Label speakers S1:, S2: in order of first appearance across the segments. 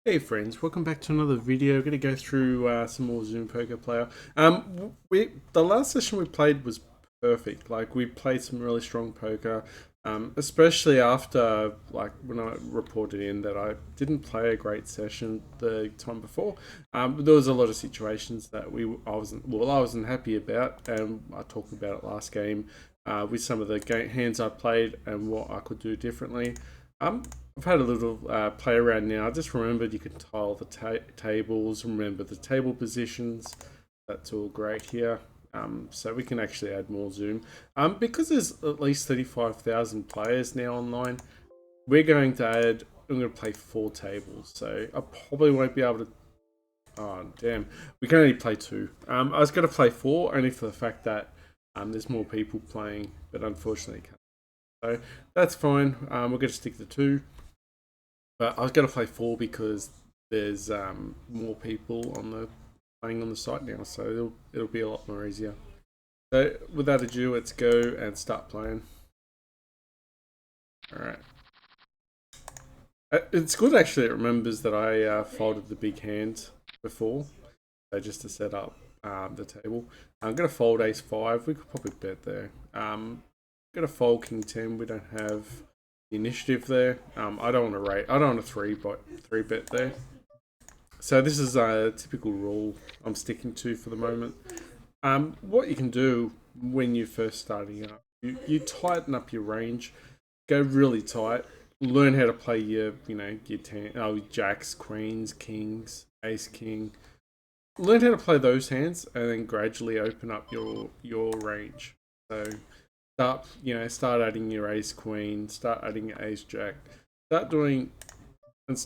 S1: Hey friends, welcome back to another video. We're going to go through some more Zoom Poker Player. The last session we played was perfect. Like we played some really strong poker, especially after like when I reported in that I didn't play a great session the time before. There was a lot of situations that I wasn't happy about, and I talked about it last game with some of the hands I played and what I could do differently. Um, I've had a little play around now. I just remembered you can tile the tables, remember the table positions. That's all great here. So we can actually add more zoom. Because there's at least 35,000 players now online, we're going to add, I'm going to play 4 tables. So I probably won't be able to, oh damn, we can only play 2. I was going to play 4 only for the fact that there's more people playing, but unfortunately can't. So that's fine. We're going to stick to 2. But I was going to play 4 because there's more people on the playing on the site now, so it'll be a lot more easier. So without ado, let's go and start playing. All right. It's good actually. It remembers that I folded the big hand before, so just to set up the table. I'm gonna fold Ace 5. We could probably bet there. Gonna fold King 10. We don't have the initiative there. I don't want to rate. I don't want to three bet there. So this is a typical rule I'm sticking to for the moment. What you can do when you're first starting up, you tighten up your range, go really tight, learn how to play your jacks, queens, kings, ace, king. Learn how to play those hands, and then gradually open up your range. So start adding your ace, queen, start adding your ace, jack, start doing, and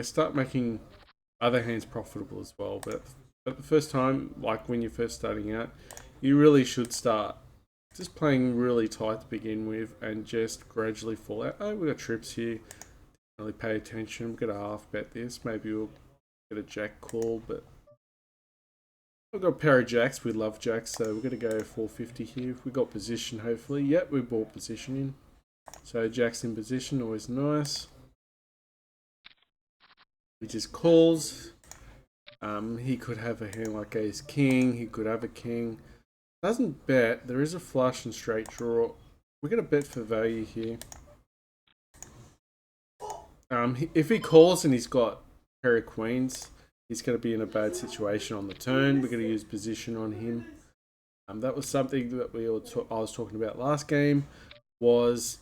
S1: start making other hands profitable as well. But at the first time, like when you're first starting out, you really should start just playing really tight to begin with and just gradually fall out. Oh, we got trips here. Really pay attention. We've got a half bet this. Maybe we'll get a jack call, but we've got a pair of jacks. We love jacks, so we're going to go 450 here. We got position, hopefully. Yep, we bought position in. So jack's in position, always nice. We just calls. He could have a hand like ace king. He could have a king. Doesn't bet. There is a flush and straight draw. We're gonna bet for value here. If he calls and he's got a pair of queens, he's gonna be in a bad situation on the turn. We're gonna use position on him. That was something that I was talking about last game. Was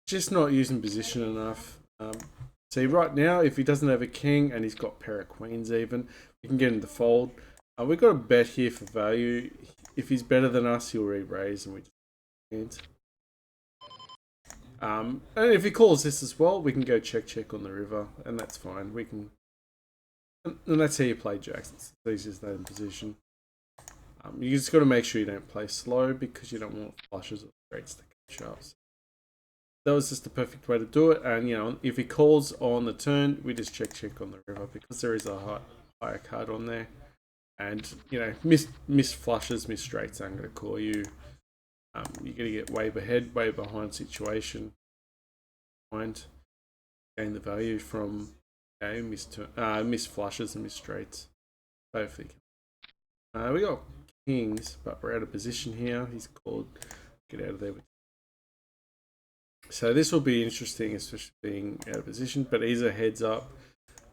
S1: just not using position enough. See, right now, if he doesn't have a king and he's got a pair of queens even, we can get him to fold. We've got a bet here for value. If he's better than us, he'll re-raise and we just can't. And if he calls this as well, we can go check on the river, and that's fine. We can, and that's how you play jacks. It's easy as that in position. You just got to make sure you don't play slow because you don't want flushes or straights to catch up. So that was just the perfect way to do it. And if he calls on the turn, we just check on the river because there is a higher card on there. And miss flushes, miss straights aren't going to call you. You're going to get way ahead, way behind situation. Gain the value from miss flushes and miss straights. Hopefully, we got kings, but we're out of position here. He's called. Get out of there. So this will be interesting, especially being out of position. But he's a heads up.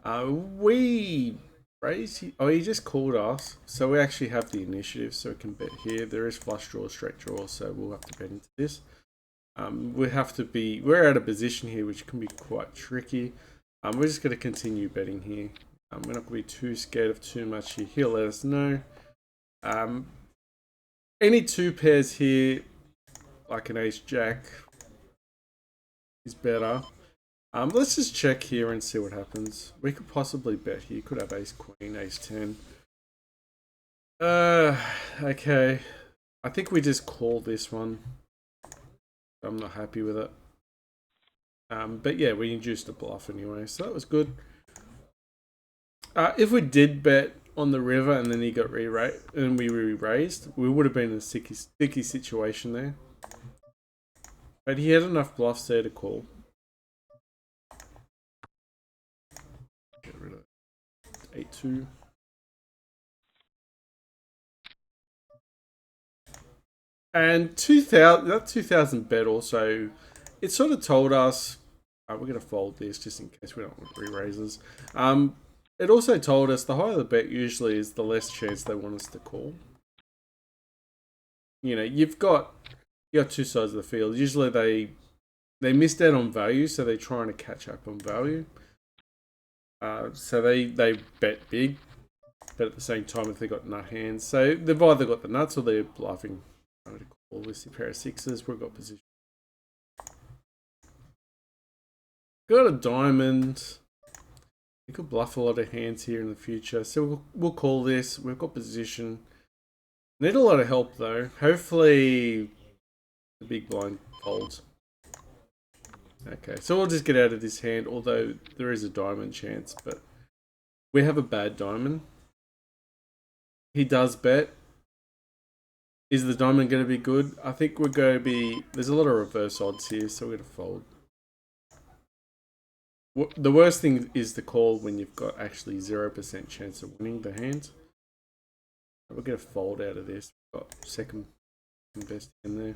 S1: We raise. He just called us, so we actually have the initiative, so we can bet here. There is flush draw, straight draw, so we'll have to bet into this. We're out of position here, which can be quite tricky. We're just going to continue betting here. We're not going to be too scared of too much here. He'll let us know. Any 2 pairs here, like an ace jack, is better. Let's just check here and see what happens. We could possibly bet here. Could have ace queen, ace 10. Okay. I think we just call this one. I'm not happy with it. But yeah, we induced a bluff anyway, so that was good. If we did bet on the river and then he got re-raised and we re-raised, we would have been in a sticky situation there. But he had enough bluffs there to call. 8-2. And 2000, that 2000 bet also, it sort of told us, we're going to fold this just in case we don't want re-raises. It also told us the higher the bet usually is, the less chance they want us to call. You know, you got two sides of the field. Usually they missed out on value, so they're trying to catch up on value. So they bet big, but at the same time, if they got nut hands, so they've either got the nuts or they're bluffing. I'm going to call this a pair of sixes. We've got position. Got a diamond. We could bluff a lot of hands here in the future, so we'll call this. We've got position. Need a lot of help though. Hopefully the big blind folds. Okay, so we'll just get out of this hand, although there is a diamond chance, but we have a bad diamond. He does bet. Is the diamond going to be good? I think we're going to be... There's a lot of reverse odds here, so we're going to fold. The worst thing is the call when you've got actually 0% chance of winning the hand. We're going to fold out of this. We've got second best in there.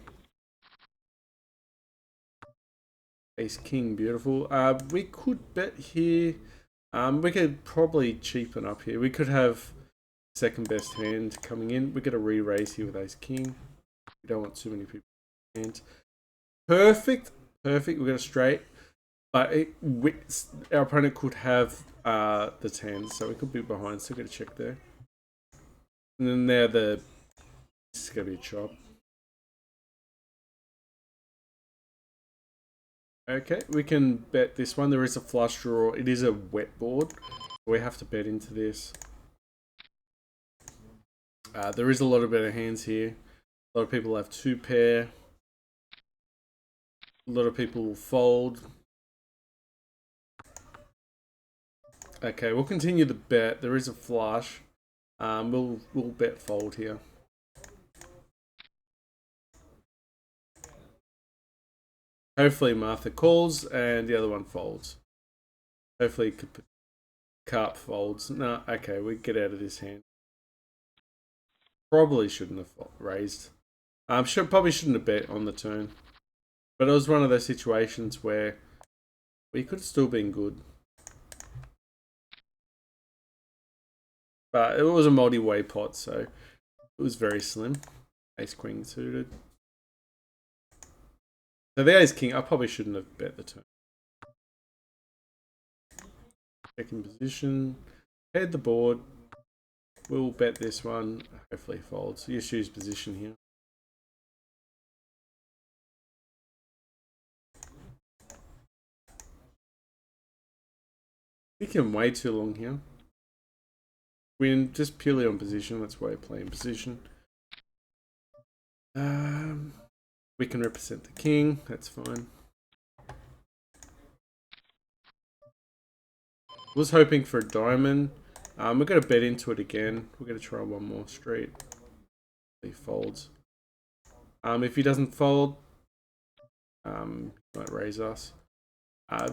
S1: Ace king, beautiful. We could bet here. We could probably cheapen up here. We could have second best hand coming in. We're going to re-raise here with ace king. We don't want too many people in hand. Perfect. Perfect. We're going to straight. But our opponent could have the 10, so we could be behind, so we're going to check there. And then there, this is going to be a chop. Okay, we can bet this one. There is a flush draw. It is a wet board. We have to bet into this. There is a lot of better hands here. A lot of people have two pair. A lot of people will fold. Okay, we'll continue the bet. There is a flush. We'll bet fold here. Hopefully Martha calls and the other one folds. Hopefully Carp folds. No, okay, we get out of this hand. Probably shouldn't have raised. Probably shouldn't have bet on the turn. But it was one of those situations where we could have still been good. But it was a multi-way pot, so it was very slim. Ace queen suited. So the ace king, I probably shouldn't have bet the turn. Second position. Head the board. We'll bet this one. Hopefully folds. You choose position here. We can way too long here. Win just purely on position. That's why I play in position. We can represent the king. That's fine. Was hoping for a diamond. We're going to bet into it again. We're going to try one more straight. He folds. If he doesn't fold, he might raise us.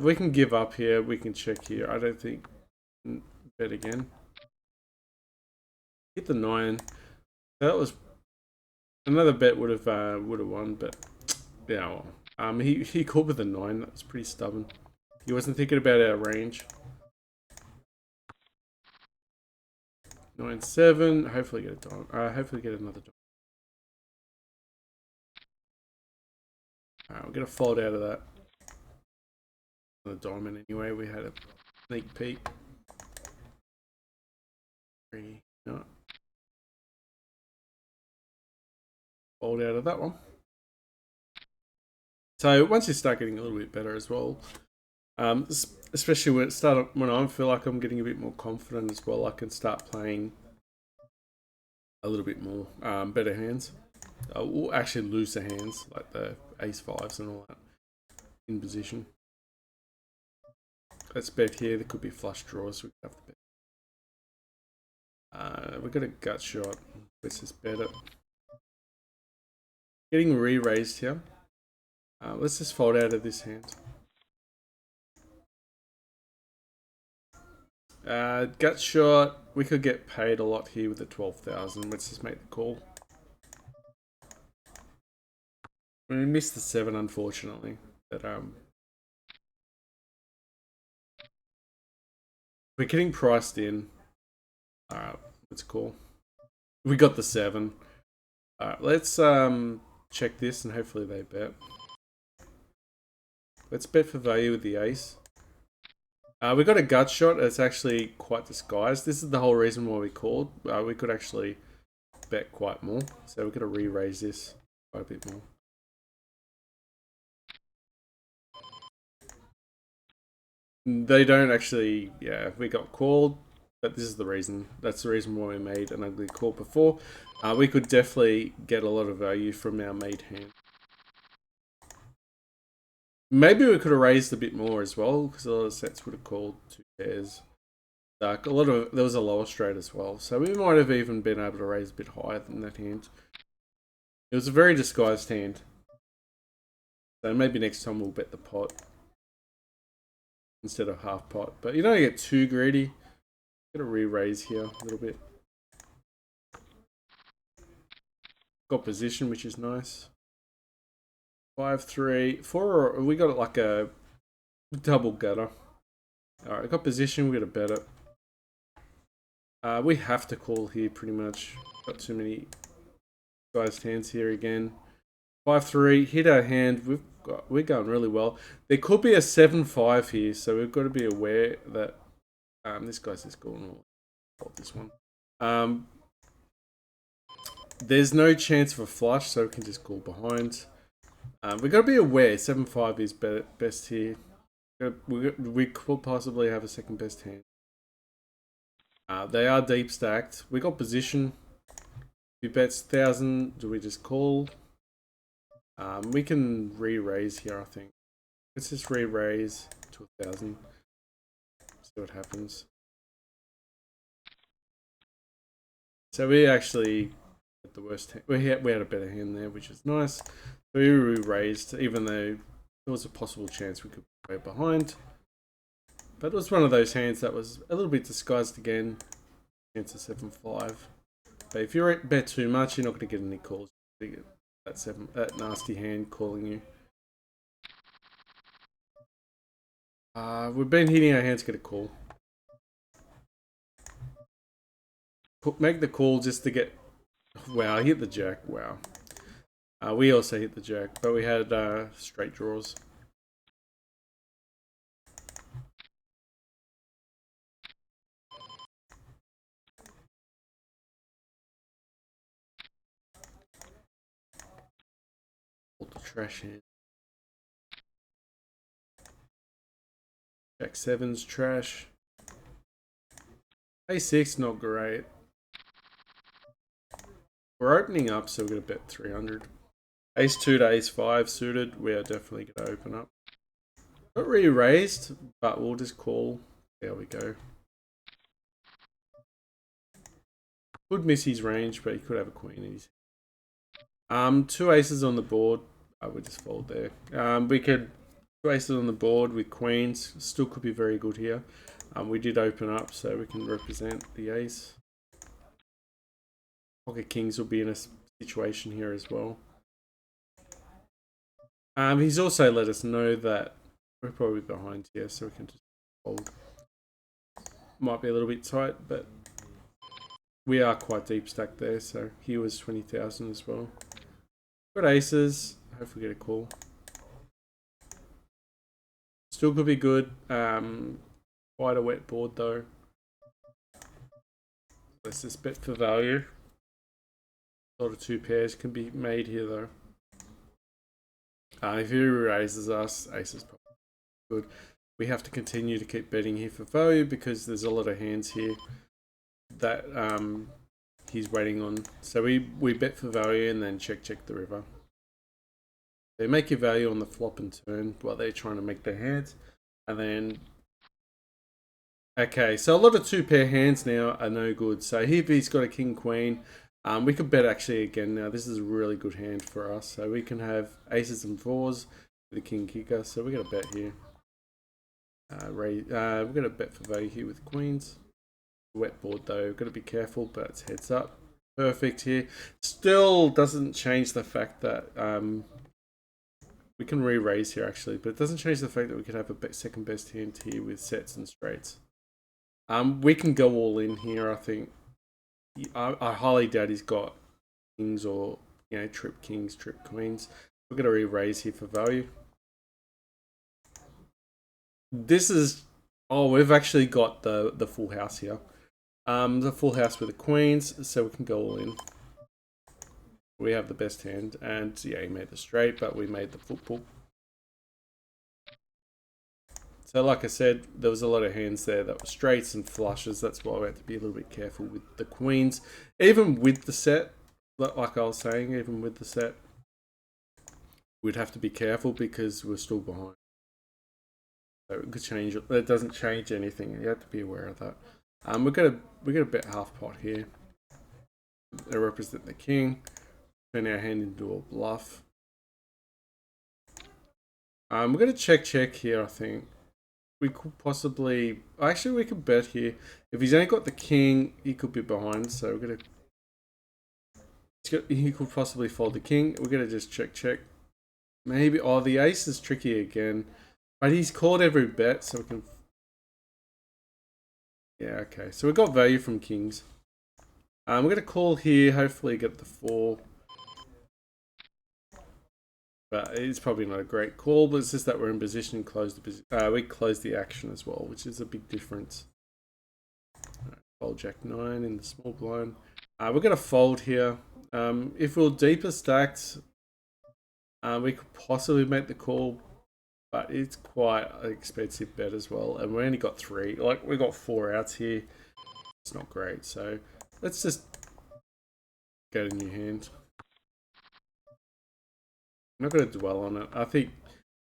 S1: We can give up here. We can check here. I don't think... Bet again. Hit the 9. That was... Another bet would have won, but... Yeah, well, he called with a 9. That's pretty stubborn. He wasn't thinking about our range. 9-7. Hopefully get a dime. Hopefully get another dime. We're gonna fold out of that. The diamond anyway. We had a sneak peek. 3. No. Fold out of that one. So once you start getting a little bit better as well, especially when I feel like I'm getting a bit more confident as well, I can start playing a little bit more better hands. Or actually looser hands like the ace fives and all that in position. Let's bet here. There could be flush draws. So we have to bet. We've got a gut shot. Let's just bet it. Getting re-raised here. Let's just fold out of this hand. Gut shot. We could get paid a lot here with the 12,000. Let's just make the call. We missed the 7, unfortunately. But we're getting priced in. Alright, let's call. We got the 7. Alright, let's check this and hopefully they bet. Let's bet for value with the ace. We got a gut shot. It's actually quite disguised. This is the whole reason why we called. We could actually bet quite more. So we're going to re-raise this quite a bit more. They don't actually, yeah, we got called, but this is the reason. That's the reason why we made an ugly call before. We could definitely get a lot of value from our made hand. Maybe we could have raised a bit more as well, because a lot of sets would have called 2 pairs. There was a lower straight as well, so we might have even been able to raise a bit higher than that hand. It was a very disguised hand. So maybe next time we'll bet the pot instead of half pot. But you don't get too greedy. Got to re-raise here a little bit. Got position, which is nice. 5, 3, 4. We got like a double gutter. Alright, I got position. We got to bet it. We have to call here pretty much. Got too many guys' hands here again. 5, 3. Hit our hand. We're going really well. There could be a 7, 5 here, so we've got to be aware that this guy's just going. Hold this one. There's no chance of a flush, so we can just call behind. We've got to be aware 7, 5 is best here. We could possibly have a second best hand. They are deep stacked. We got position. If he bets 1,000, do we just call? We can re-raise here, I think. Let's just re-raise to 1,000. See what happens. So we actually had the worst hand. We had a better hand there, which is nice. So we re-raised, even though there was a possible chance we could play behind. But it was one of those hands that was a little bit disguised again. Chance of 7, 5. But if you bet too much, you're not going to get any calls. You get that nasty hand calling you. We've been hitting our hands to get a call. Make the call just to get. Wow, I hit the jack. Wow. We also hit the jack, but we had straight draws. Hold the trash hand. Jack 7's trash. A6, not great. We're opening up, so we're going to bet 300. Ace 2 to Ace 5 suited. We are definitely going to open up. Not really raised, but we'll just call. There we go. Could miss his range, but he could have a queen in his. 2 aces on the board. I would just fold there. We could 2 aces on the board with queens. Still could be very good here. We did open up, so we can represent the ace. Pocket kings will be in a situation here as well. He's also let us know that we're probably behind here, so we can just fold. Might be a little bit tight, but we are quite deep stacked there, so he was 20,000 as well. Got aces. Hopefully get a call. Still could be good. Quite a wet board though. Let's just bet for value. A lot of 2 pairs can be made here though. If he raises us, ace is probably good. We have to continue to keep betting here for value because there's a lot of hands here that he's waiting on. So we bet for value and then check the river. They make your value on the flop and turn while they're trying to make their hands. And then... Okay, so a lot of 2 pair hands now are no good. So here he's got a king queen. We could bet actually again now. This is a really good hand for us. So we can have aces and 4s with a king kicker. So we're going to bet here. We're going to bet for value here with queens. Wet board though, got to be careful, but it's heads up. Perfect here. Still doesn't change the fact that we can re-raise here actually, but it doesn't change the fact that we could have a second best hand here with sets and straights. We can go all in here, I think. I highly doubt he's got kings or, you know, trip kings, trip queens. We're going to re-raise here for value. This is... Oh, we've actually got the full house here. The full house with the queens, so we can go all in. We have the best hand, and yeah, he made the straight, but we made the football. So like I said, there was a lot of hands there that were straights and flushes. That's why we had to be a little bit careful with the queens. Even with the set, like I was saying, even with the set, we'd have to be careful because we're still behind. So it could change. It doesn't change anything. You have to be aware of that. We're gonna bet half pot here. They represent the king. Turn our hand into a bluff. We're gonna check here. I think we could possibly. Actually, we could bet here. If he's only got the king, he could be behind. So we're gonna. He could possibly fold the king. We're gonna just check. Maybe. Oh, the ace is tricky again. But he's called every bet, so we can... Yeah, okay. So we got value from kings. We're going to call here, hopefully get the 4. But it's probably not a great call, but it's just that we're in position and close the position. We close the action as well, which is a big difference. Right, fold Jack 9 in the small blind. We're going to fold here. If we're deeper stacked, we could possibly make the call. But it's quite an expensive bet as well. And we only got 3. Like, we got 4 outs here. It's not great. So, let's just get a new hand. I'm not going to dwell on it. I think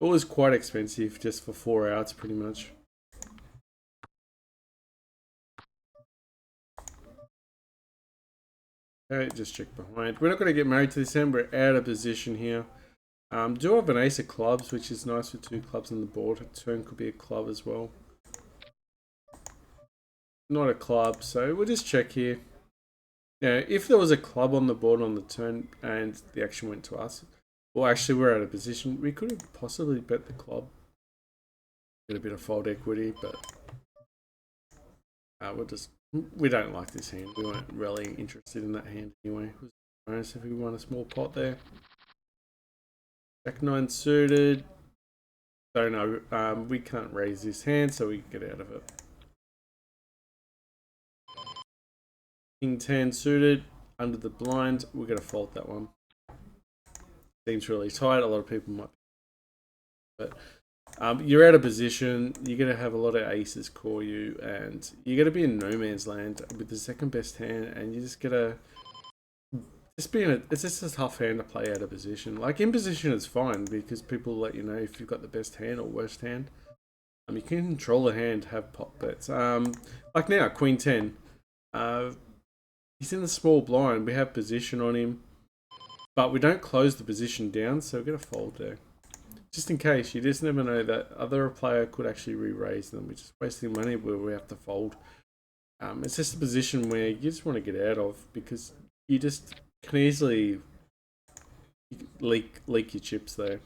S1: it was quite expensive just for 4 outs, pretty much. Okay, just check behind. We're not going to get married to this hand. We're out of position here. Do have an ace of clubs, which is nice with 2 clubs on the board. A turn could be a club as well. Not a club, so we'll just check here. Now, if there was a club on the board on the turn and the action went to us, well, actually we're out of position. We could have possibly bet the club. Get a bit of fold equity, but we don't like this hand. We weren't really interested in that hand anyway. It was nice if we won a small pot there. Jack 9 suited. Don't know. We can't raise this hand, so we can get out of it. King 10 suited. Under the blind. We're going to fold that one. Seems really tight. A lot of people might. But you're out of position. You're going to have a lot of aces call you. And you're going to be in no man's land with the second best hand. And you just get to... It's just a tough hand to play out of position. Like, in position is fine because people let you know if you've got the best hand or worst hand. You can control the hand, have pot bets. Like now, Queen 10. He's in the small blind. We have position on him. But we don't close the position down, so we're going to fold there. Just in case, you just never know that other player could actually re-raise them. We're just wasting money where we have to fold. It's just a position where you just want to get out of because you just... can easily leak your chips there.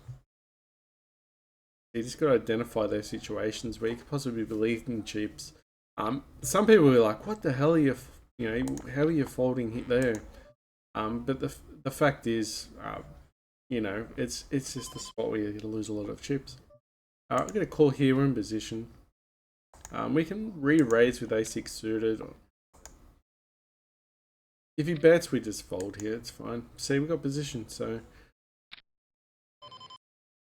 S1: You just got to identify those situations where you could possibly be leaking chips. Some people are like, "What the hell are you? How are you folding there?" But the fact is, it's just a spot where you're going to lose a lot of chips. We're going to call here. We're in position. We can re-raise with A6 suited. If he bets, we just fold here. It's fine. See, we got position, so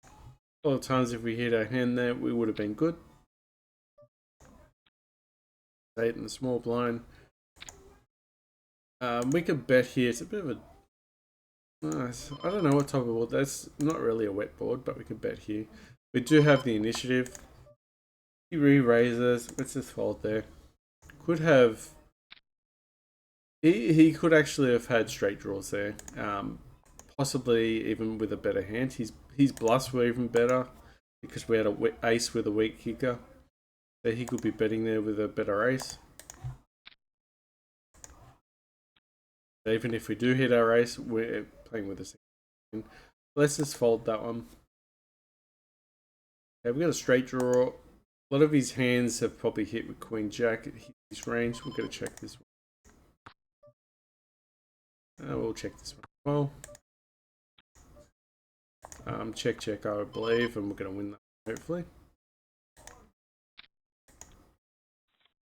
S1: a lot of times if we hit our hand there, we would have been good. 8 in the small blind. We could bet here. It's a bit of a... I don't know what type of board. That's not really a wet board, but we could bet here. We do have the initiative. He re-raises. Let's just fold there. Could have... He could actually have had straight draws there. Possibly even with a better hand. His bluffs were even better because we had an ace with a weak kicker. So he could be betting there with a better ace. So even if we do hit our ace, we're playing with a second. Let's just fold that one. Okay, we've got a straight draw. A lot of his hands have probably hit with Queen Jack at his range. We're going to check this one. We'll check this one as well. Check, check, I believe, and we're going to win that, hopefully.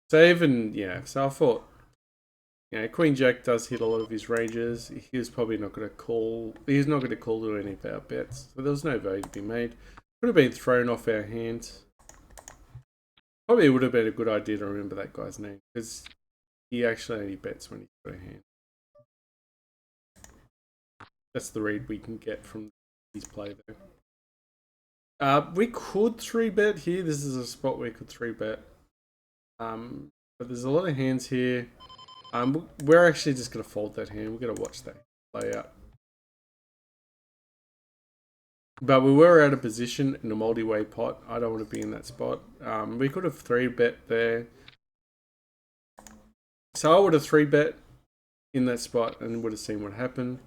S1: So even, yeah, so I thought, you know, Queen Jack does hit a lot of his ranges. He was probably not going to call, he's not going to call to any of our bets. So there was no value to be made. Could have been thrown off our hand. Probably would have been a good idea to remember that guy's name, because he actually only bets when he's got a hand. That's the read we can get from his play there. We could 3-bet here. This is a spot where we could 3-bet. But there's a lot of hands here. We're actually just going to fold that hand. We're going to watch that play out. But we were out of position in a multi-way pot. I don't want to be in that spot. We could have 3-bet there. So I would have 3-bet in that spot and would have seen what happened.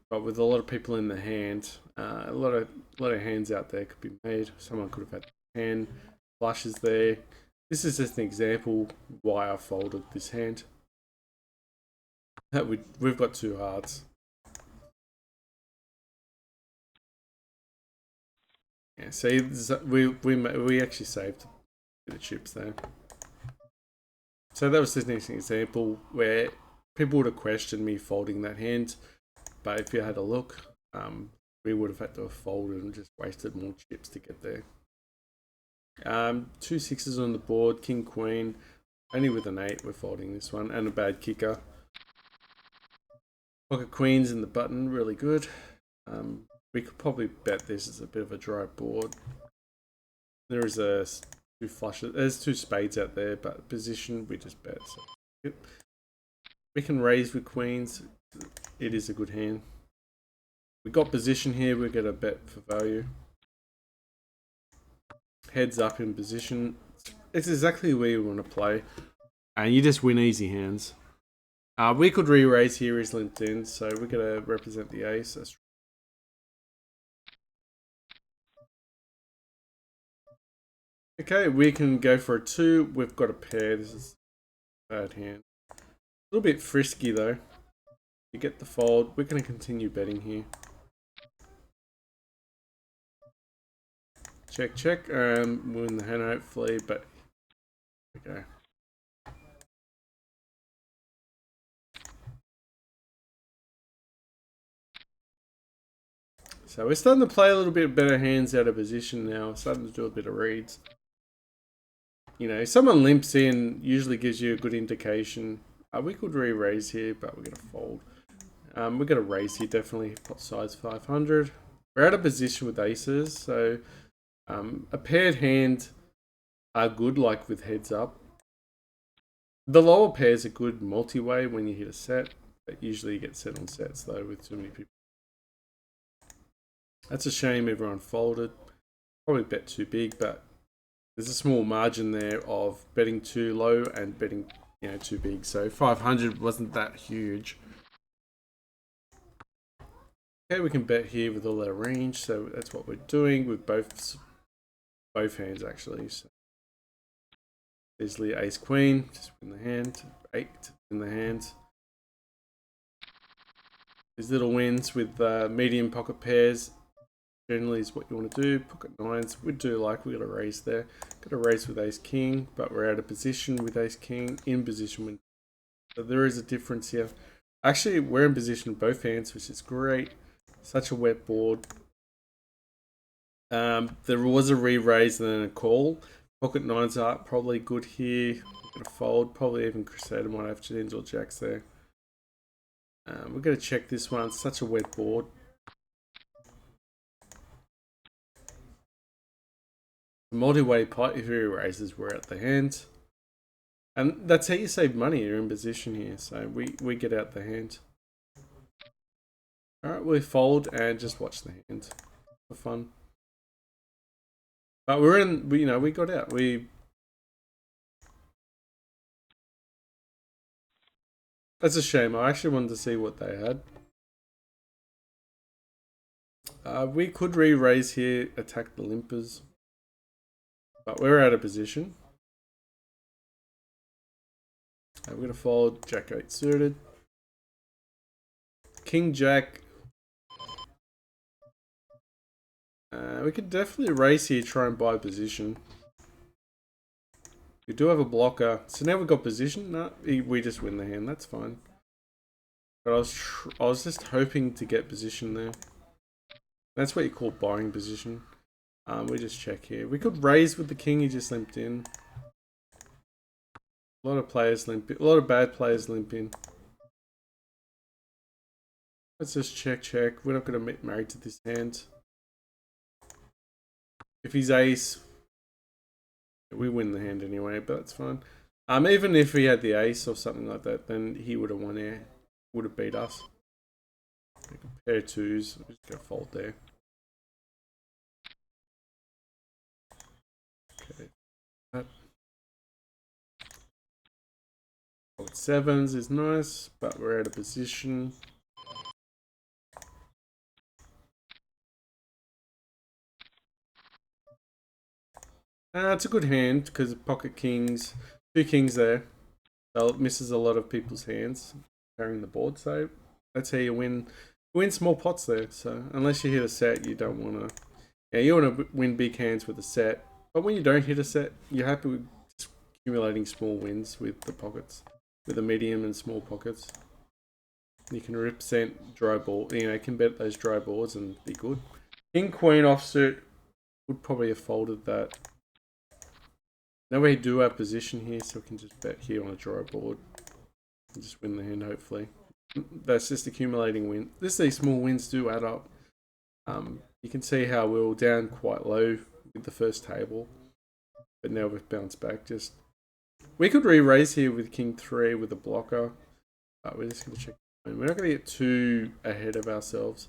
S1: But with a lot of people in the hand, a lot of hands out there could be made. Someone could have had 10 flushes there. This is just an example why I folded this hand. We've got 2 hearts. Yeah, see, we actually saved the chips there. So that was just an example where people would have questioned me folding that hand. But if you had a look, we would have had to have folded and just wasted more chips to get there. 2 6s on the board, king, queen. Only with an 8 we're folding this one, and a bad kicker. Pocket queens in the button, really good. We could probably bet this is a bit of a dry board. There is 2 flushes. There's 2 spades out there, but position we just bet. So, yep. We can raise with queens. It is a good hand. We got position here. We're gonna bet for value. Heads up in position. It's exactly where you want to play, and you just win easy hands. We could re-raise here. He's limped in, so we're gonna represent the ace. That's okay. We can go for a 2. We've got a pair. This is a bad hand. A little bit frisky though. You get the fold. We're gonna continue betting here. Check, check. Win the hand hopefully, but okay. So we're starting to play a little bit better hands out of position now. We're starting to do a bit of reads. You know, someone limps in usually gives you a good indication. We could re-raise here, but we're gonna fold. We're gonna raise here definitely. Pot size 500. We're out of position with aces, so a paired hand are good, like with heads up. The lower pairs are good multi-way when you hit a set, but usually you get set on sets though with too many people. That's a shame everyone folded. Probably bet too big, but there's a small margin there of betting too low and betting, you know, too big. So 500 wasn't that huge. Okay, we can bet here with all our range, so that's what we're doing with both hands actually. So easily ace queen, just win the hand. 8 in the hand. These little wins with medium pocket pairs generally is what you want to do. Pocket 9s, we do like, we got a raise there. Got a raise with ace king, but we're out of position with ace king, in position with. So there is a difference here. Actually, we're in position with both hands, which is great. Such a wet board. There was a re-raise and then a call. Pocket 9s are probably good here. We're gonna fold, probably even Crusader might have tens or jacks there. We're gonna check this one. It's such a wet board. Multi-way pot, if he raises, we're out the hand. And that's how you save money. You're in position here, so we get out the hand. Alright, we fold and just watch the hand for fun. But we're in, you know, we got out. That's a shame. I actually wanted to see what they had. We could re-raise here, attack the limpers. But we're out of position. We're going to fold Jack 8 suited. King Jack. We could definitely raise here, try and buy position. We do have a blocker. So now we've got position. No, we just win the hand. That's fine. But I was just hoping to get position there. That's what you call buying position. We just check here. We could raise with the king. He just limped in. A lot of players limp in. A lot of bad players limp in. Let's just check. We're not going to get married to this hand. If he's ace, we win the hand anyway, but that's fine. Even if he had the ace or something like that, then he would have won here. Would have beat us. Pair twos. I'm just going to fold there. Okay. Sevens is nice, but we're out of position. It's a good hand because pocket kings, 2 kings there. So it misses a lot of people's hands carrying the board. So that's how you win small pots there. So unless you hit a set, you don't want to. Yeah, you want to win big hands with a set. But when you don't hit a set, you're happy with accumulating small wins with the pockets, with the medium and small pockets. You can represent dry ball. You know, you can bet those dry boards and be good. King Queen offsuit would probably have folded that. Now we do have position here, so we can just bet here on a dry board and just win the hand, hopefully. That's just accumulating win. These small wins do add up. You can see how we were down quite low with the first table, but now we've bounced back. We could re-raise here with King 3 with a blocker, but we're just going to check. We're not going to get too ahead of ourselves.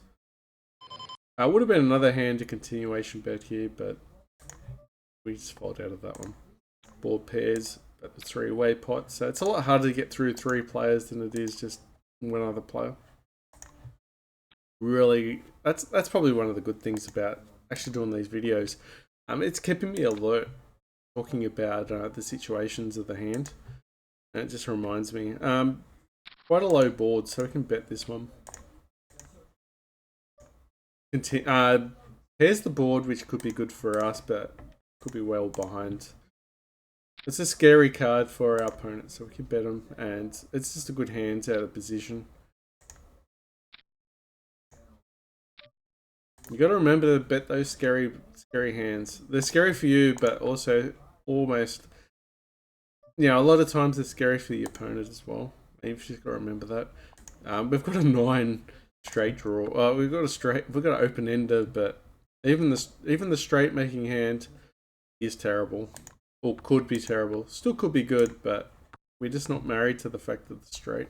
S1: Would have been another hand to continuation bet here, but we just fold out of that one. Board pairs, but the 3-way pot, so it's a lot harder to get through 3 players than it is just one other player. Really, that's probably one of the good things about actually doing these videos. It's keeping me alert, talking about the situations of the hand, and it just reminds me. Quite a low board, so we can bet this one. Here's the board, which could be good for us, but could be well behind. It's a scary card for our opponent, so we can bet him, and it's just a good hand out of position. You got to remember to bet those scary hands. They're scary for you, but also almost, you know, a lot of times they're scary for the opponent as well. You've just got to remember that. We've got a 9 straight draw. We've got an open ender, but even the straight making hand is terrible. Or could be terrible. Still could be good, but we're just not married to the fact that it's straight.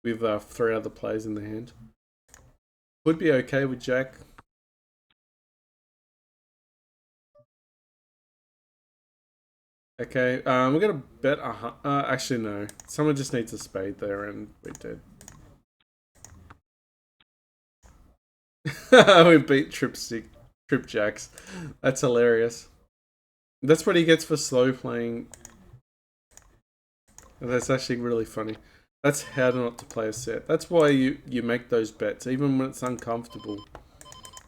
S1: With 3 other players in the hand. Could be okay with Jack. Okay, we're gonna bet actually no. Someone just needs a spade there and we're dead. We beat Trip Jacks. That's hilarious. That's what he gets for slow playing. That's actually really funny. That's how not to play a set. That's why you make those bets, even when it's uncomfortable.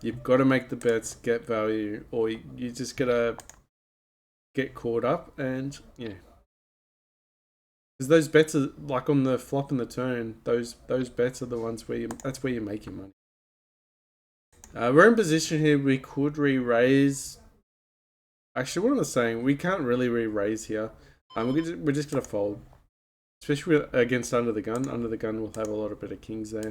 S1: You've got to make the bets, get value, or you just gotta get caught up, and yeah. Because those bets are like on the flop and the turn. Those bets are the ones where that's where you make your money. We're in position here. We could re-raise. Actually, what am I saying? We can't really re-raise here. We're just gonna fold, especially against under the gun. Under the gun, we'll have a lot of better kings there.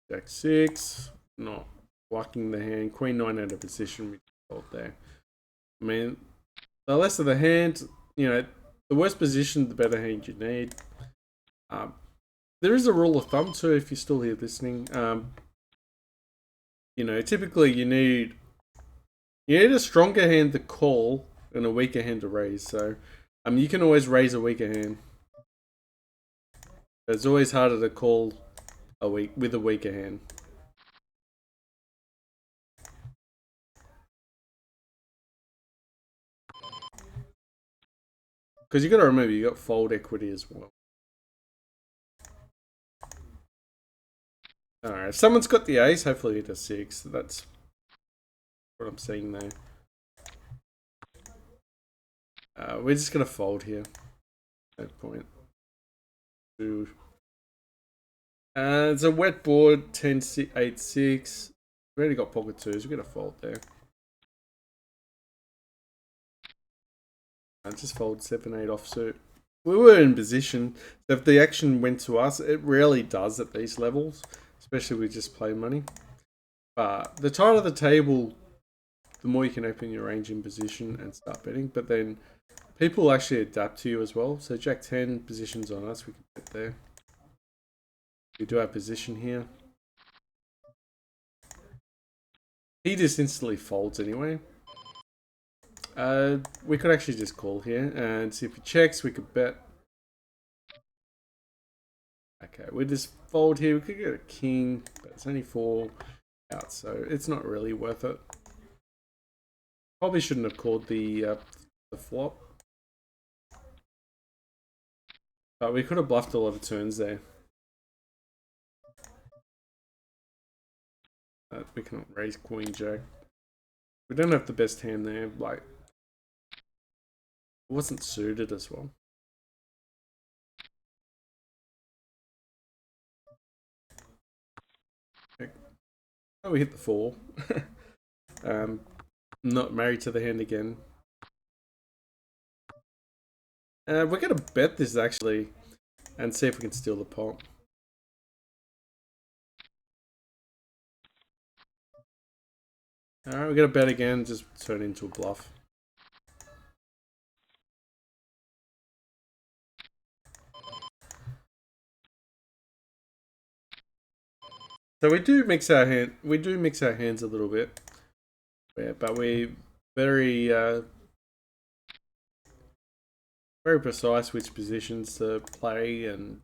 S1: Jack 6, not blocking the hand. Queen 9 out of position. We fold there. I mean, the less of the hand, you know, the worse position, the better hand you need. there is a rule of thumb too, if you're still here listening. You know, typically you need a stronger hand to call and a weaker hand to raise. So, you can always raise a weaker hand. It's always harder to call with a weaker hand. Because you got to remember, you got fold equity as well. Alright, someone's got the ace, hopefully it does 6. That's what I'm seeing there. We're just going to fold here. At that point. It's a wet board, 10, 8, 6. We've already got pocket 2s, we're going to fold there. Just fold 7, 8 offsuit. We were in position. So if the action went to us, it rarely does at these levels, especially with just play money. But the tighter the table, the more you can open your range in position and start betting. But then people actually adapt to you as well. So Jack 10 positions on us, we can bet there. We do have position here. He just instantly folds anyway. We could actually just call here and see if he checks. We could bet. Okay, we just fold here. We could get a king, but it's only 4 out, so it's not really worth it. Probably shouldn't have called the flop, but we could have bluffed a lot of turns there. We cannot raise queen jack. We don't have the best hand there. Like, it wasn't suited as well. Oh, we hit the 4. Not married to the hand again. We're gonna bet this actually, and see if we can steal the pot. Alright, we're gonna bet again, just turn into a bluff. So we do mix our hands a little bit. Yeah, but we very precise which positions to play and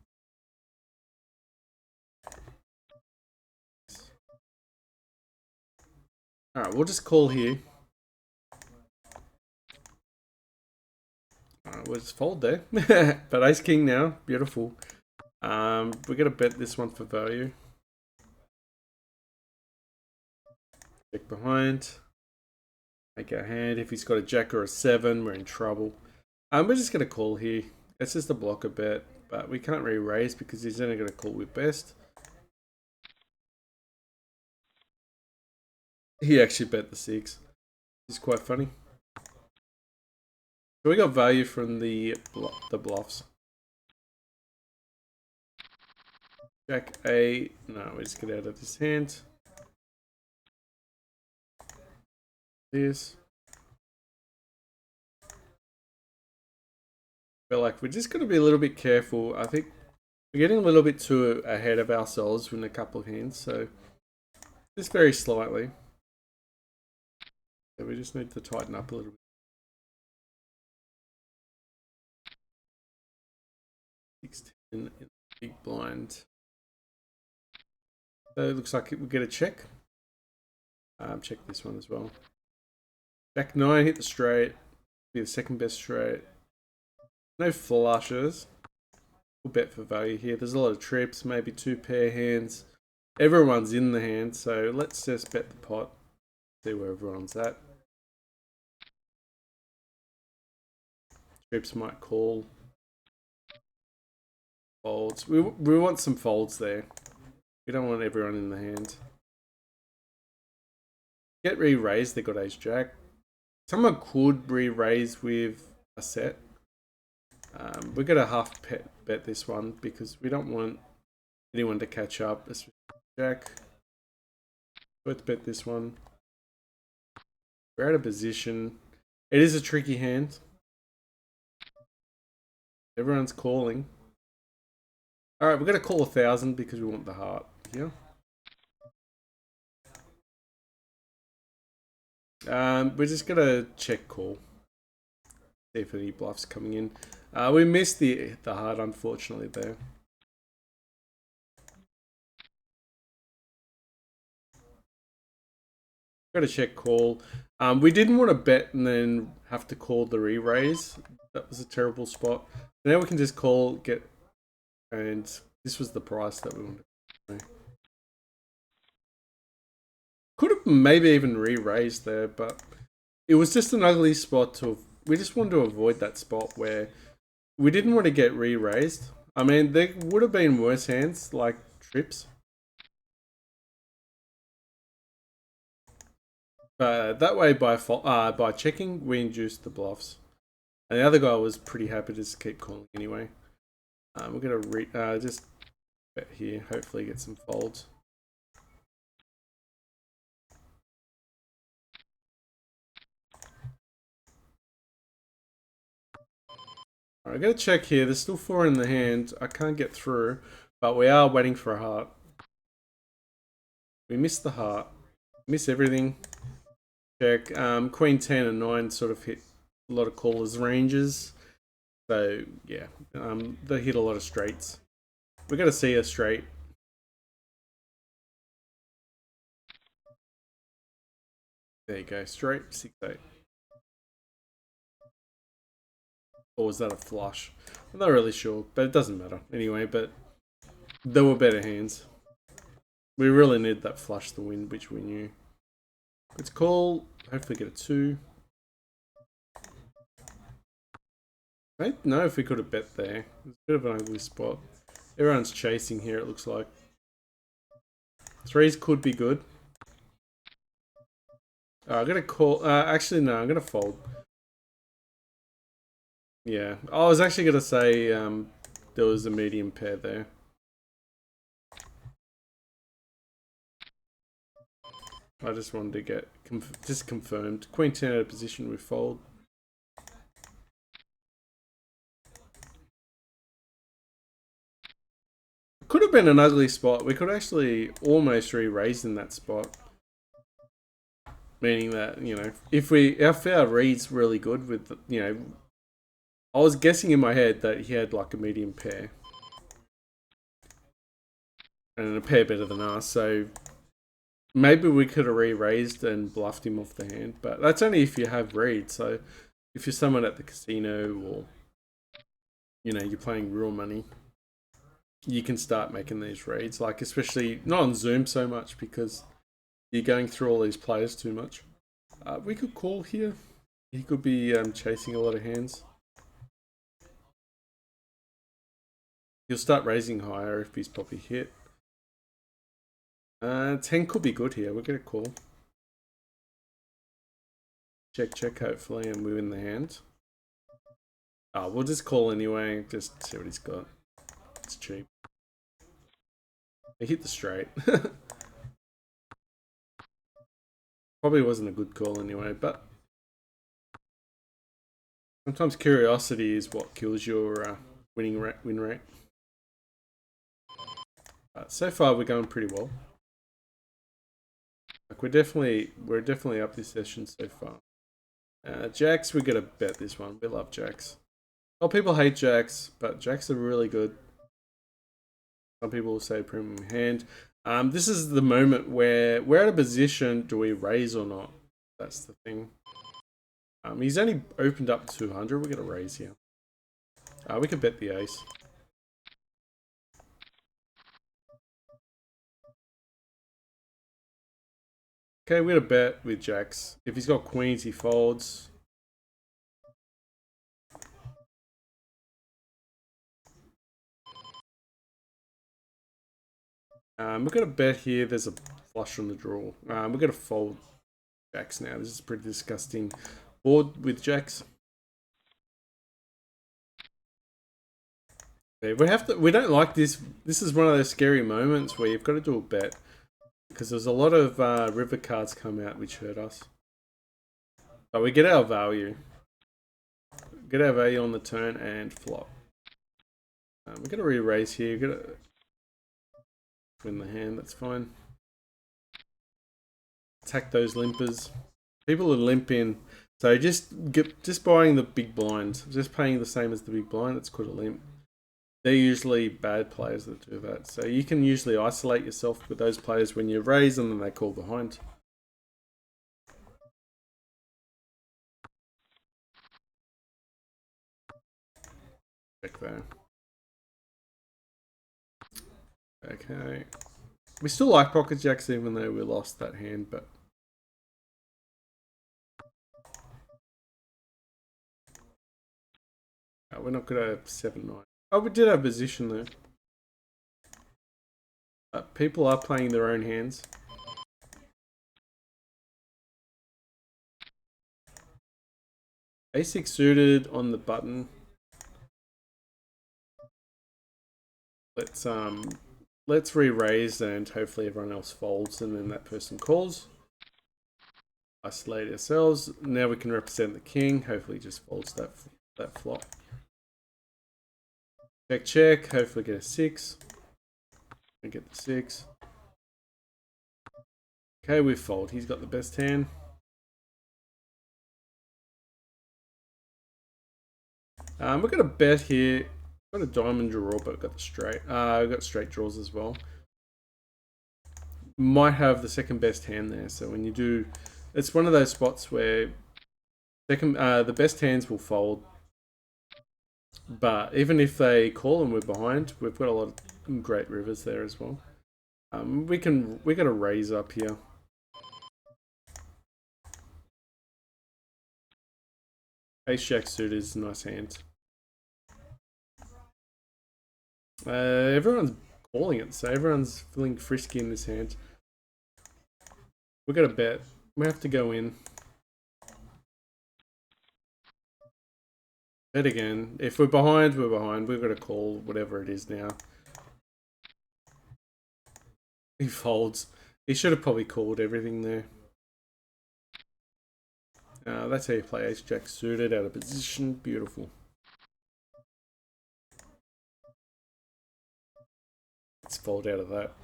S1: alright, we'll just call here. We'll just fold there. But ace king now, beautiful. We're gonna bet this one for value. Check behind. Make our hand. If he's got a jack or a 7, we're in trouble. We're just gonna call here. It's just a blocker bet, but we can't really raise because he's only gonna call with best. He actually bet the 6. It's quite funny. So we got value from the bluffs. Jack 8. No, we just get out of this hand. This. But like, we're just going to be a little bit careful. I think we're getting a little bit too ahead of ourselves with a couple of hands. So just very slightly. So we just need to tighten up a little bit. 16 in the big blind. So it looks like we get a check. Check this one as well. Jack 9 hit the straight. Be the second best straight. No flushes. We'll bet for value here. There's a lot of trips, maybe 2 pair hands. Everyone's in the hand, so let's just bet the pot. See where everyone's at. Trips might call. Folds. We want some folds there. We don't want everyone in the hand. Get re-raised, they got ace jack. Someone could re-raise with a set. We're gonna half bet this one because we don't want anyone to catch up. Let's jack. Let's bet this one. We're out of position. It is a tricky hand. Everyone's calling. All right, we're gonna call 1,000 because we want the heart here. We're just gonna check call. See if any bluffs coming in. We missed the heart, unfortunately, there. Got to check call. We didn't want to bet and then have to call the re-raise. That was a terrible spot. Now we can just call, get, and this was the price that we wanted. Could have maybe even re-raised there, but it was just an ugly spot to. We just wanted to avoid that spot where we didn't want to get re-raised. I mean, there would have been worse hands like trips. That way, by checking, we induced the bluffs. And the other guy was pretty happy to just keep calling anyway. We're gonna just bet here, hopefully get some folds. Alright, I gotta check here. There's still 4 in the hand. I can't get through, but we are waiting for a heart. We missed the heart. Miss everything. Check. Queen 10 and 9 sort of hit a lot of callers' ranges. So yeah, they hit a lot of straights. We got to see a straight. There you go, straight 6-8. Or was that a flush? I'm not really sure, but it doesn't matter anyway. But there were better hands. We really need that flush to win, which we knew. Let's call. Hopefully get a 2. I don't know if we could have bet there. It's a bit of an ugly spot. Everyone's chasing here, it looks like. 3s could be good. I'm gonna call. Actually, no, I'm gonna fold. Yeah, I was actually gonna say there was a medium pair there. I just wanted to get just confirmed. Queen 10 out of position, we fold. Could have been an ugly spot. We could actually almost re-raise in that spot. Meaning that, you know, if our read's really good with, you know, I was guessing in my head that he had like a medium pair. And a pair better than us, so maybe we could have re-raised and bluffed him off the hand. But that's only if you have read, so if you're someone at the casino or, you know, you're playing real money, you can start making these reads, like especially not on Zoom so much because you're going through all these players too much. We could call here. He could be chasing a lot of hands. He'll start raising higher if he's probably hit. 10 could be good here. We're gonna call. Check, check, hopefully, and we win the hand. We'll just call anyway, just see what he's got. It's cheap. He hit the straight. Probably wasn't a good call anyway, but sometimes curiosity is what kills your win rate. So far, we're going pretty well. Like we're definitely up this session so far. Jacks, we gotta bet this one. We love jacks. Oh, people hate jacks, but jacks are really good. Some people will say premium hand. This is the moment where we're at a position, do we raise or not? That's the thing. He's only opened up 200. We're gonna raise here. We could bet the ace. Okay, we're gonna bet with jacks. If he's got queens, he folds. We're gonna bet here. There's a flush on the draw. We're gonna fold jacks now. This is pretty disgusting board with jacks. Okay, we don't like this. This is one of those scary moments where you've got to do a bet because there's a lot of river cards come out which hurt us. But we get our value. Get our value on the turn and flop. We're gonna re-raise here. We're gonna win the hand. That's fine. Attack those limpers. People are limping, so just buying the big blind, just paying the same as the big blind. That's called a limp. They're usually bad players that do that. So you can usually isolate yourself with those players when you raise and then they call behind. Check there. Okay. We still like pocket jacks even though we lost that hand, but we're not gonna have 7-9. Oh, we did have position though. People are playing their own hands. A6 suited on the button. Let's re-raise and hopefully everyone else folds and then that person calls. Isolate ourselves. Now we can represent the king. Hopefully just folds that flop. Check, check. Hopefully get a 6. And get the 6. Okay, we fold. He's got the best hand. We're gonna bet here. Got a diamond draw, but got the straight. We've got straight draws as well. Might have the second best hand there. So when you do, it's one of those spots where the best hands will fold. But even if they call and we're behind, we've got a lot of great rivers there as well. We got a raise up here. Ace Jack suited is a nice hand. Everyone's calling it, so everyone's feeling frisky in this hand. We're gonna bet. We have to go in. Bet again. If we're behind, we're behind. We've got to call whatever it is now. He folds. He should have probably called everything there. That's how you play Ace Jack suited out of position. Beautiful. Let's fold out of that.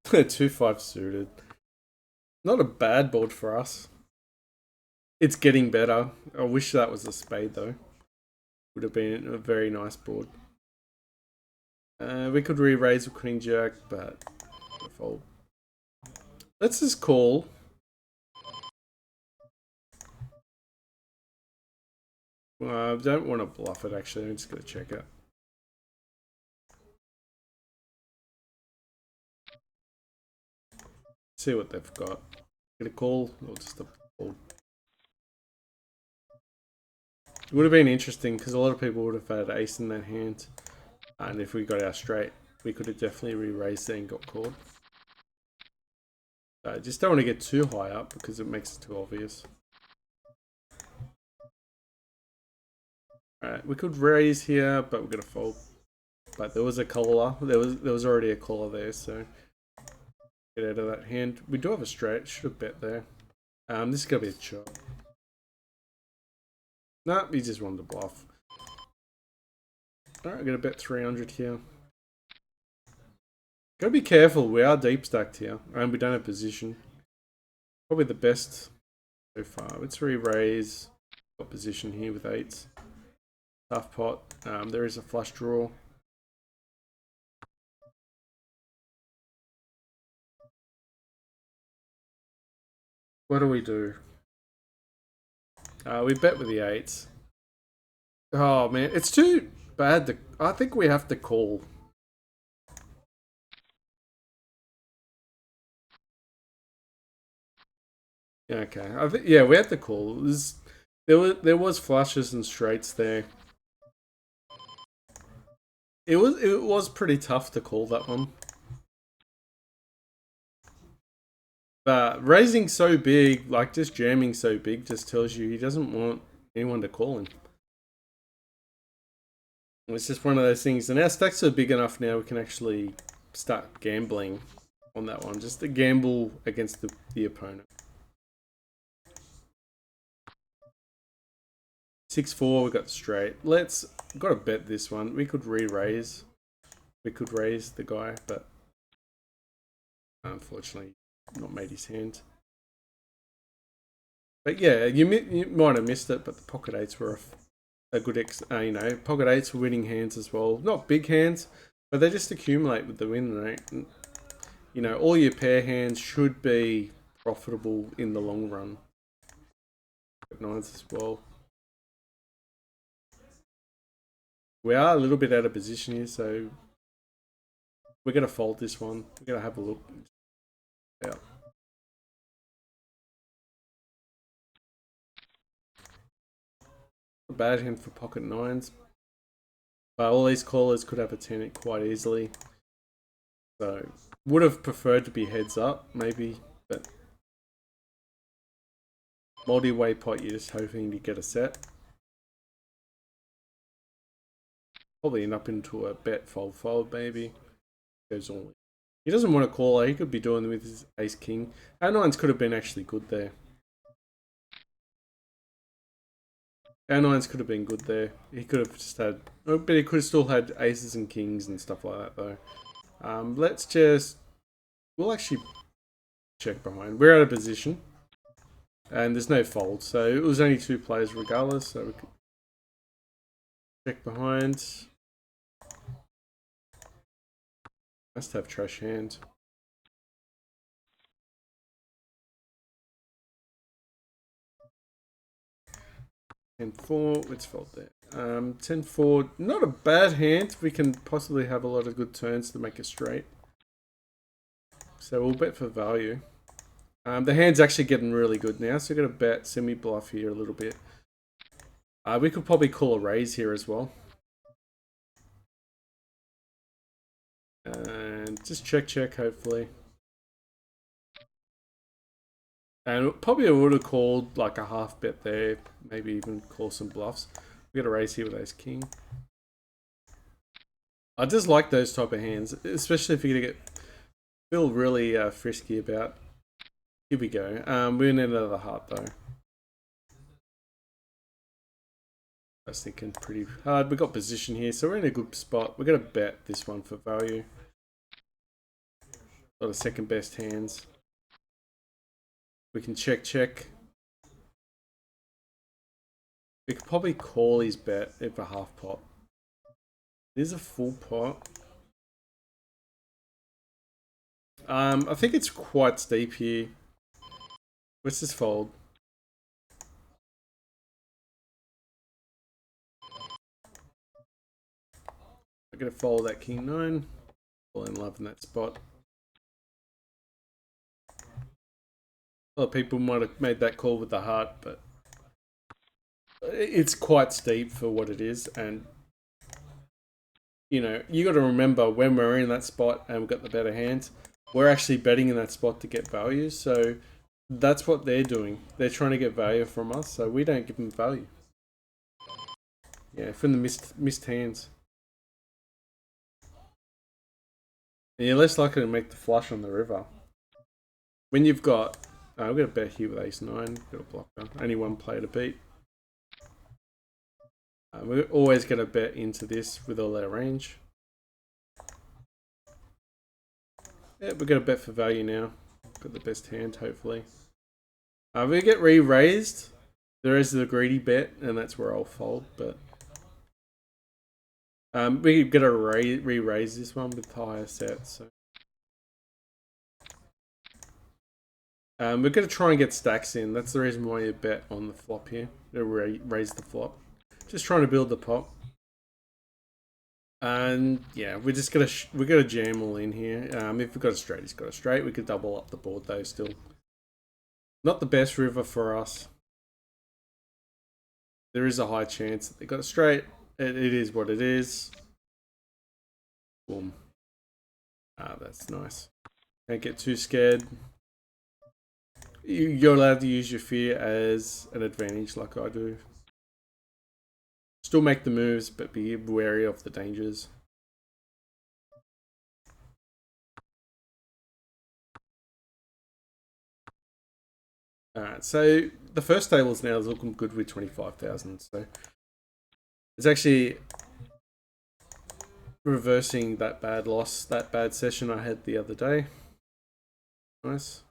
S1: 2-5 suited. Not a bad board for us. It's getting better. I wish that was a spade though. Would have been a very nice board. We could re-raise with Queen Jack, but fold. Let's just call. I don't want to bluff it actually. I'm just gonna check it. See what they've got. Get a call or just a fold. It would have been interesting because a lot of people would have had ace in that hand, and if we got our straight, we could have definitely re-raised there and got called. Just don't want to get too high up because it makes it too obvious. Alright, we could raise here, but we're gonna fold. But there was a caller. There was already a caller there, so get out of that hand. We do have a straight. Should have bet there. This is gonna be a chop. Nah, he just wanted to bluff. Alright, I'm gonna bet 300 here. Gotta be careful, we are deep stacked here, and we don't have position. Probably the best so far. Let's re-raise. Got position here with 8s. Tough pot. There is a flush draw. What do we do? We bet with the 8s. Oh man, it's too bad to... I think we have to call. Yeah, okay. I think yeah, we had to call. There was flushes and straights there. It was pretty tough to call that one. But raising so big, like just jamming so big, just tells you he doesn't want anyone to call him. It's just one of those things. And our stacks are big enough now we can actually start gambling on that one. Just to gamble against the opponent. 6-4, we got the straight. Let's We've got to bet this one. We could re-raise. We could raise the guy, but unfortunately not made his hand. But yeah, you might have missed it, but the pocket eights were a good pocket eights were winning hands as well. Not big hands, but they just accumulate with the win rate. And, you know, all your pair hands should be profitable in the long run. Nines as well. We are a little bit out of position here, so we're going to fold this one. We're going to have a look. Yeah. A bad hand for pocket nines. But all these callers could have a 10 quite easily. So, would have preferred to be heads up, maybe, but multi-way pot, you're just hoping to get a set. Probably end up into a bet fold maybe. Goes all. He doesn't want to call. He could be doing with his ace king. Our nines could have been actually good there. Our nines could have been good there. He could have just had, but he could have still had aces and kings and stuff like that though. Let's just, we'll actually check behind. We're out of position, and there's no fold, so it was only two players regardless. So we could check behind. Must have trash hand. And 4, let's fold there. 10-4, not a bad hand. We can possibly have a lot of good turns to make it straight. So we'll bet for value. The hand's actually getting really good now, so we're going to bet semi-bluff here a little bit. We could probably call a raise here as well. And just check, hopefully. And probably I would have called like a half bet there, maybe even call some bluffs. We got a raise here with ace king. I just like those type of hands, especially if you're gonna feel really frisky about. Here we go. We're in another heart though. I was thinking pretty hard. We got position here, so we're in a good spot. We're gonna bet this one for value. A lot of second best hands. We can check. We could probably call his bet if a half pot. There's a full pot. I think it's quite steep here. Let's just fold. I'm gonna fold that king 9. Fall in love in that spot. A lot of people might have made that call with the heart, but it's quite steep for what it is. And you know, you got to remember when we're in that spot and we've got the better hands, we're actually betting in that spot to get value. So that's what they're doing. They're trying to get value from us, so we don't give them value. Yeah, from the missed hands. And you're less likely to make the flush on the river. When you've got, we've got a bet here with ace 9, got a blocker, only one player to beat. We're always going to bet into this with all our range. Yeah, we're going to bet for value now. Got the best hand, hopefully. We get re-raised. There is the greedy bet, and that's where I'll fold, but we're going to re-raise this one with higher sets. So. We're going to try and get stacks in. That's the reason why you bet on the flop here. To raise the flop. Just trying to build the pot. And yeah, we're gonna jam all in here. If we've got a straight, he's got a straight. We could double up the board though. Still, not the best river for us. There is a high chance that they got a straight. It is what it is. Boom. That's nice. Don't get too scared. You're allowed to use your fear as an advantage, like I do. Still make the moves, but be wary of the dangers. Alright, so the first table is now looking good with 25,000. So it's actually reversing that bad loss, that bad session I had the other day. Nice.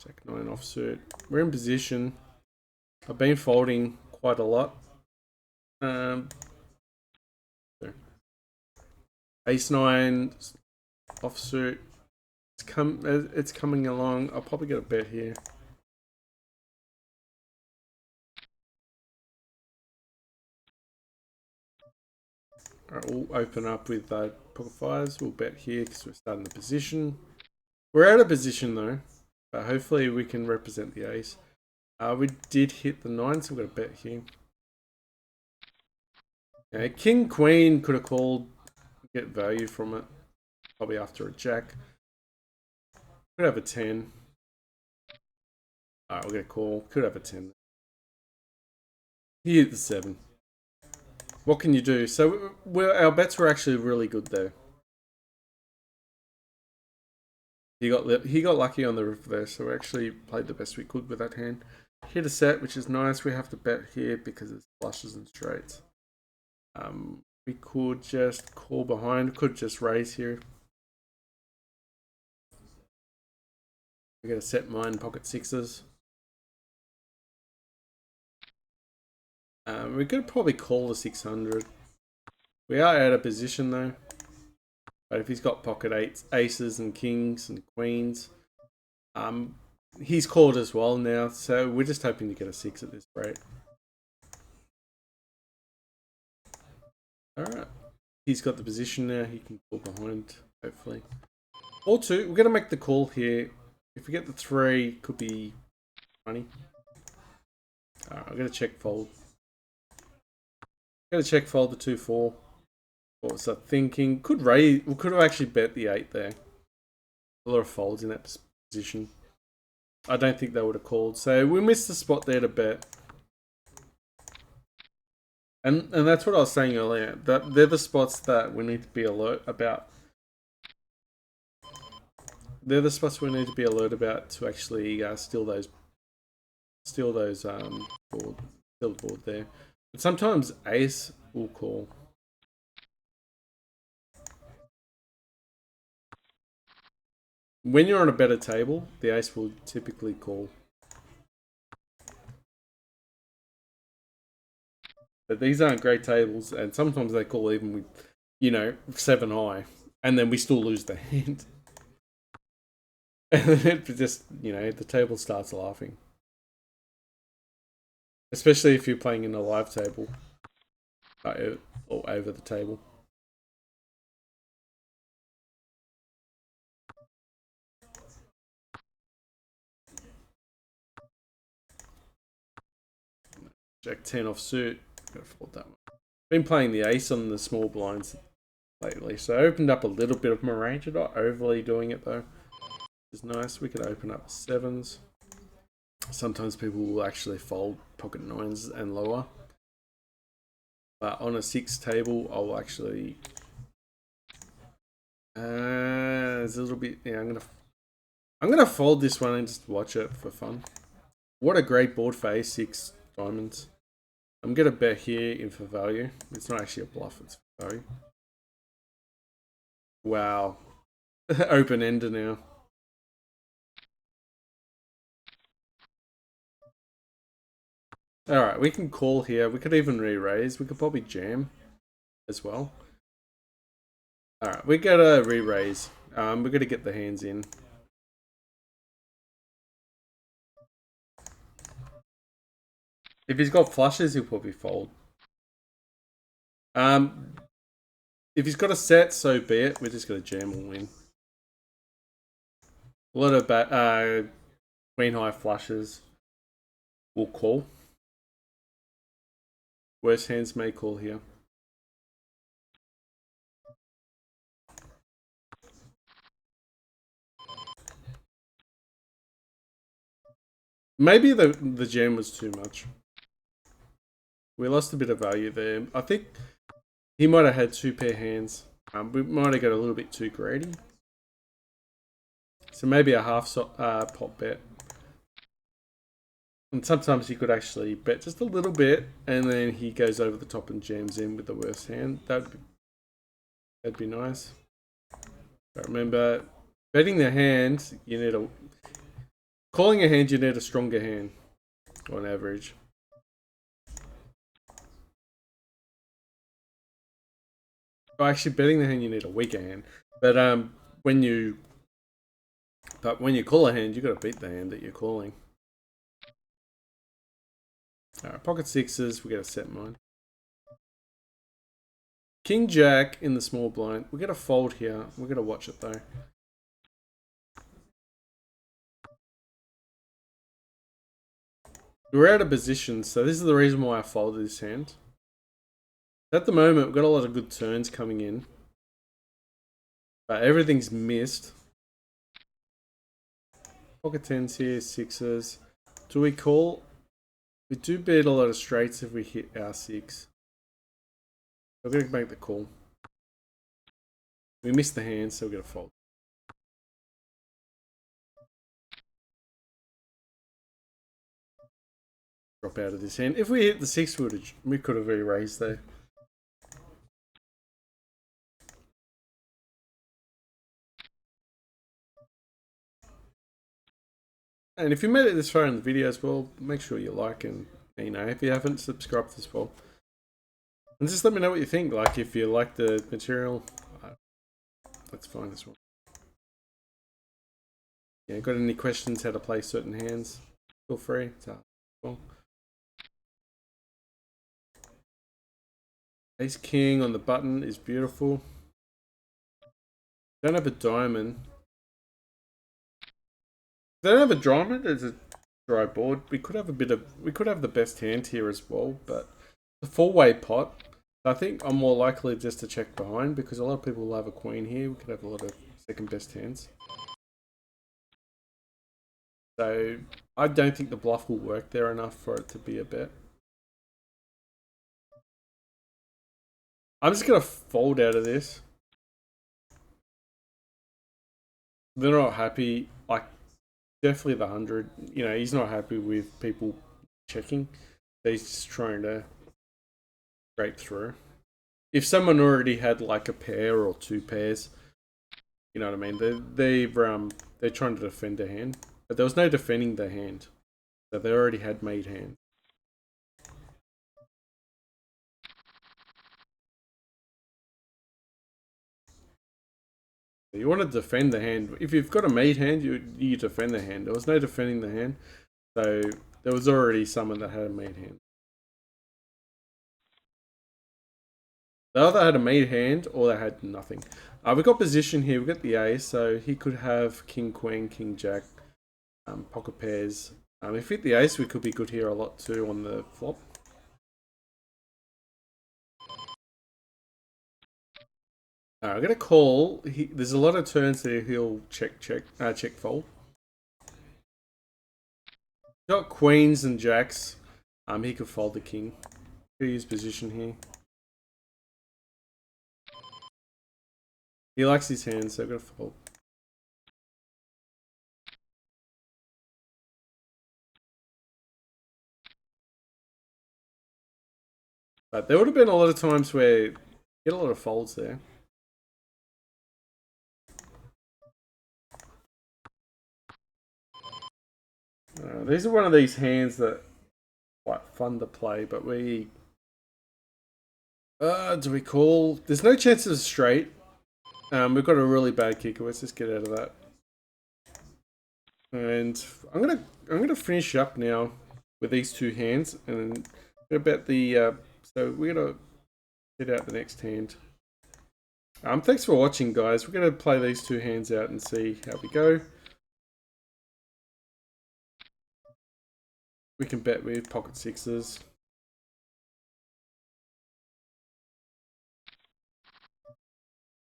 S1: Jack 9 offsuit. We're in position. I've been folding quite a lot. Ace 9 offsuit. It's coming along. I'll probably get a bet here. Alright, we'll open up with pocket fives. We'll bet here because we're starting the position. We're out of position though, but hopefully we can represent the ace. We did hit the 9, so we've got a bet here. Yeah, King Queen could have called, get value from it. Probably after a jack. Could have a 10. Alright, we'll get a call. Could have a 10. He hit the 7. What can you do? So our bets were actually really good there. He got lucky on the reverse, so we actually played the best we could with that hand. Hit a set, which is nice. We have to bet here because it's flushes and straights. We could just call behind. Could just raise here. We got a set mine pocket sixes. We could probably call the 600. We are out of position though. But if he's got pocket eights, aces and kings and queens, he's called as well now. So we're just hoping to get a 6 at this rate. Alright. He's got the position now. He can call behind, hopefully. Or 2. We're going to make the call here. If we get the 3, could be funny. Alright, I'm going to check fold. I'm going to check fold the 2-4. What was I thinking? Could raise. We could have actually bet the 8 there. A lot of folds in that position. I don't think they would have called. So we missed the spot there to bet. And that's what I was saying earlier. That they're the spots that we need to be alert about. They're the spots we need to be alert about to actually steal the board there. But sometimes ace will call. When you're on a better table, the ace will typically call. But these aren't great tables, and sometimes they call even with, 7 high, and then we still lose the hand. And then it just, the table starts laughing. Especially if you're playing in a live table, or over the table. Jack 10 off suit. Gotta fold that one. Been playing the ace on the small blinds lately, so I opened up a little bit of my range. I'm not overly doing it though. It's nice. We could open up 7s. Sometimes people will actually fold pocket 9s and lower. But on a 6 table, I'll actually. There's a little bit. Yeah, I'm gonna fold this one and just watch it for fun. What a great board for A6 diamonds. I'm gonna bet here in for value. It's not actually a bluff, it's for value. Wow. Open ender now. Alright, we can call here. We could even re-raise. We could probably jam as well. Alright, we gotta re-raise. We're gonna get the hands in. If he's got flushes, he'll probably fold. If he's got a set, so be it. We're just gonna jam all in. A lot of queen high flushes will call. Worst hands may call here. Maybe the jam was too much. We lost a bit of value there. I think he might have had 2 pair hands. We might have got a little bit too greedy. So maybe a half pot bet. And sometimes he could actually bet just a little bit, and then he goes over the top and jams in with the worst hand. That'd be nice. But remember, betting the hand, you need a... Calling a hand, you need a stronger hand, on average. Well, actually, betting the hand, you need a weaker hand. But when you call a hand, you got to beat the hand that you're calling. Alright, pocket sixes, we got to set mine. King Jack in the small blind. We got to fold here. We got to watch it though. We're out of position, so this is the reason why I folded this hand. At the moment, we've got a lot of good turns coming in. But everything's missed. Pocket tens here, sixes. Do we call? We do beat a lot of straights if we hit our six. We're going to make the call. We missed the hand, so we're going to fold. Drop out of this hand. If we hit the six, we could have re-raised there. And if you made it this far in the video as well, make sure you like and if you haven't, subscribe as well. And just let me know what you think. Like if you like the material, that's fine as well. Yeah, got any questions how to play certain hands? Feel free to ask as well. Ace King on the button is beautiful. Don't have a diamond. They don't have a diamond. There's a dry board. We could have the best hand here as well, but the four-way pot. I think I'm more likely just to check behind because a lot of people will have a queen here. We could have a lot of second best hands. So I don't think the bluff will work there enough for it to be a bet. I'm just gonna fold out of this. They're not happy. Like definitely the 100. You know, he's not happy with people checking. He's just trying to scrape through. If someone already had like a pair or two pairs, you know what I mean. They're trying to defend a hand, but there was no defending the hand, so they already had made hand. You want to defend the hand. If you've got a made hand, you defend the hand. There was no defending the hand, so there was already someone that had a made hand. The other had a made hand, or they had nothing. We've got position here. We've got the ace, so he could have king, queen, king, jack, pocket pairs. If we hit the ace, we could be good here a lot too on the flop. I'm gonna call. There's a lot of turns that he'll check fold. Got queens and jacks. He could fold the king. Could use position here. He likes his hands, so I'm gonna fold. But there would have been a lot of times where you get a lot of folds there. These are one of these hands that are quite fun to play, but we... do we call? There's no chance of straight. We've got a really bad kicker. Let's just get out of that. And I'm gonna finish up now with these two hands, and about the so we're gonna hit out the next hand. Thanks for watching, guys. We're gonna play these two hands out and see how we go. We can bet with pocket sixes.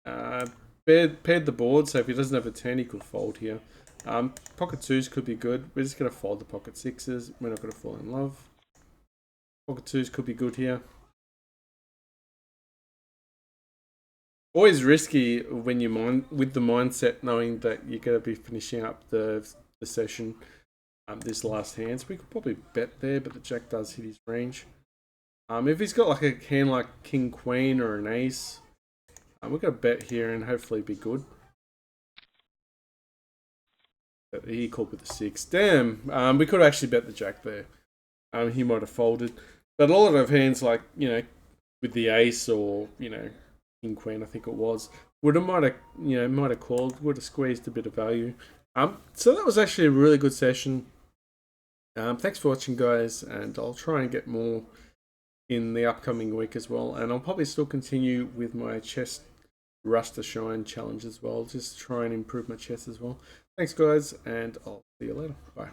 S1: Paired the board, so if he doesn't have a 10, he could fold here. Pocket twos could be good. We're just going to fold the pocket sixes. We're not going to fall in love. Pocket twos could be good here. Always risky when you with the mindset knowing that you're going to be finishing up the session. This last hand, so we could probably bet there, but the jack does hit his range. If he's got like a hand like king queen or an ace, We're going to bet here and hopefully be good. But he called with the 6. Damn, we could actually bet the jack there. He might have folded. But a lot of hands like, you know, with the ace or, you know, king queen, I think it was, might have called, would have squeezed a bit of value. So that was actually a really good session. Thanks for watching, guys, and I'll try and get more in the upcoming week as well, and I'll probably still continue with my chess Rush to Shine challenge as well, just try and improve my chess as well. Thanks, guys, and I'll see you later. Bye.